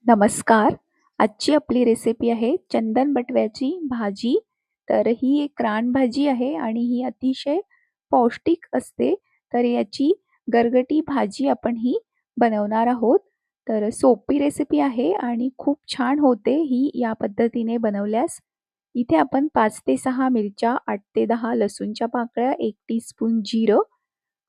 नमस्कार. आजची आपली रेसिपी आहे चंदन बटव्याची भाजी. तर ही एक रानभाजी आहे आणि ही अतिशय पौष्टिक असते. तर याची गरगटी भाजी आपण ही बनवणार आहोत. तर सोपी रेसिपी आहे आणि खूप छान होते ही या पद्धतीने बनवल्यास. इथे आपण 5 ते 6 मिरच्या, 8 ते 10 लसूणच्या पाकळ्या, 1 टीस्पून जिरं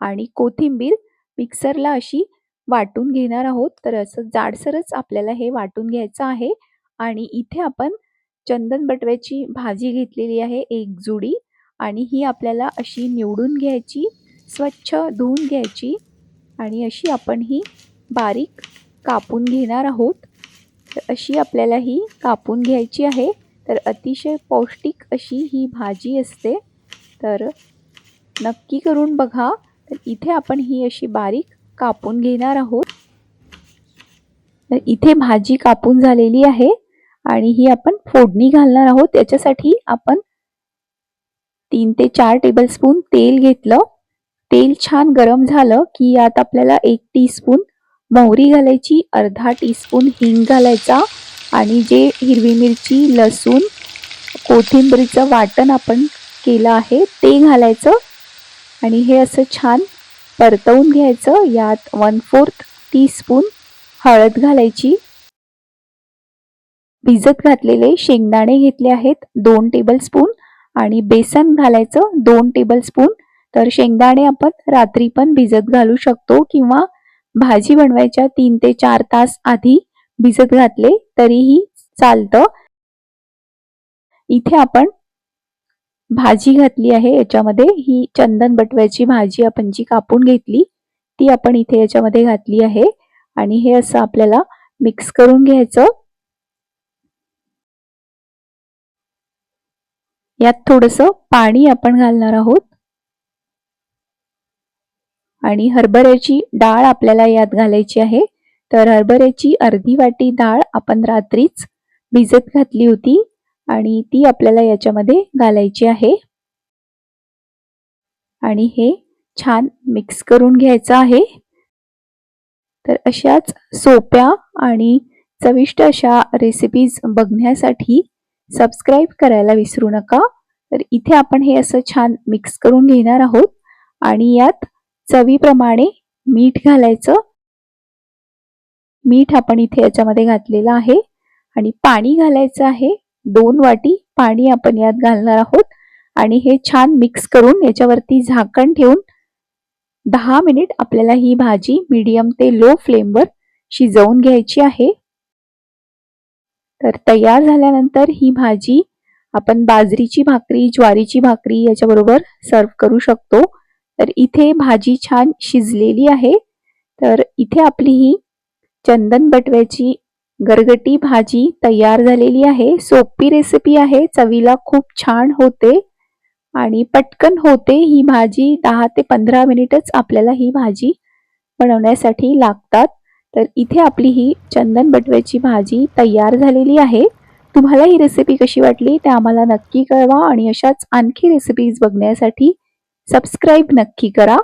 आणि कोथिंबीर मिक्सरला अशी वाटून घेणार आहोत. तर असं जाडसरच आपल्याला हे वाटून घ्यायचं आहे आणि इथे आपण चंदन बटव्याची भाजी घेतलेली आहे 1 जुडी आणि ही आपल्याला अशी निवडून घ्यायची, स्वच्छ धुवून घ्यायची आणि अशी आपण ही बारीक कापून घेणार आहोत. तर अशी आपल्याला ही कापून घ्यायची आहे. तर अतिशय पौष्टिक अशी ही भाजी असते. तर नक्की करून बघा. तर इथे आपण ही अशी बारीक कापून घेणार आहोत. तर इथे भाजी कापून झालेली आहे आणि ही आपण फोडणी घालणार आहोत. त्याच्यासाठी आपण 3 ते 4 टेबलस्पून तेल घेतलं. तेल छान गरम झालं की यात आपल्याला 1 टीस्पून मोहरी घालायची, अर्धा टीस्पून हिंग घालायचा आणि जे हिरवी मिरची, लसूण, कोथिंबीरचं वाटण आपण केलं आहे ते घालायचं आणि हे असं छान परतवून घ्यायचं. यात 1/4 टीस्पून हळद घालायची. भिजत घातलेले शेंगदाणे घेतले आहेत 2 टेबलस्पून आणि बेसन घालायचं 2 टेबलस्पून. तर शेंगदाणे आपण रात्री पण भिजत घालू शकतो किंवा भाजी बनवायच्या 3 ते 4 तास आधी भिजत घातले तरीही चालतं. इथे आपण भाजी घातली आहे याच्यामध्ये. ही चंदन बटव्याची भाजी आपण जी कापून घेतली ती आपण इथे याच्यामध्ये घातली आहे आणि हे असं आपल्याला मिक्स करून घ्यायचं. यात थोडंसं पाणी आपण घालणार आहोत आणि हरभऱ्याची डाळ आपल्याला यात घालायची आहे. तर हरभऱ्याची अर्धी वाटी डाळ आपण रात्रीच भिजत घातली होती आणि ती आपल्याला याच्यामध्ये घालायची आहे आणि हे छान मिक्स करून घ्यायचं आहे. तर अशाच सोप्या आणि चविष्ट अशा रेसिपीज बघण्यासाठी सबस्क्राईब करायला विसरू नका. तर इथे आपण हे असं छान मिक्स करून घेणार आहोत आणि यात चवीप्रमाणे मीठ घालायचं. मीठ आपण इथे याच्यामध्ये घातलेलं आहे आणि पाणी घालायचं आहे. 2 वाटी पाणी आपण यात घालणार आहोत आणि हे छान मिक्स करून याच्यावरती झाकण ठेवून 10 मिनिट आपल्याला ही भाजी मीडियम ते लो फ्लेमवर शिजवून घ्यायची आहे. तर तयार झाल्यानंतर ही भाजी आपण बाजरीची भाकरी, ज्वारीची भाकरी याच्याबरोबर सर्व करू शकतो. तर इथे भाजी छान शिजलेली आहे. तर इथे आपली ही चंदन बटव्याची गरगटी भाजी तयार झालेली आहे. सोपी रेसिपी आहे, चवीला खूप छान होते आणि पटकन होते. ही भाजी 10 ते 15 मिनिटच आपल्याला ही भाजी बनवण्यासाठी लागतात. तर इथे आपली ही चंदन बटव्याची भाजी तयार झालेली आहे. तुम्हाला ही रेसिपी कशी वाटली ते आम्हाला नक्की कळवा आणि अशाच आणखी रेसिपीज बघण्यासाठी सबस्क्राईब नक्की करा.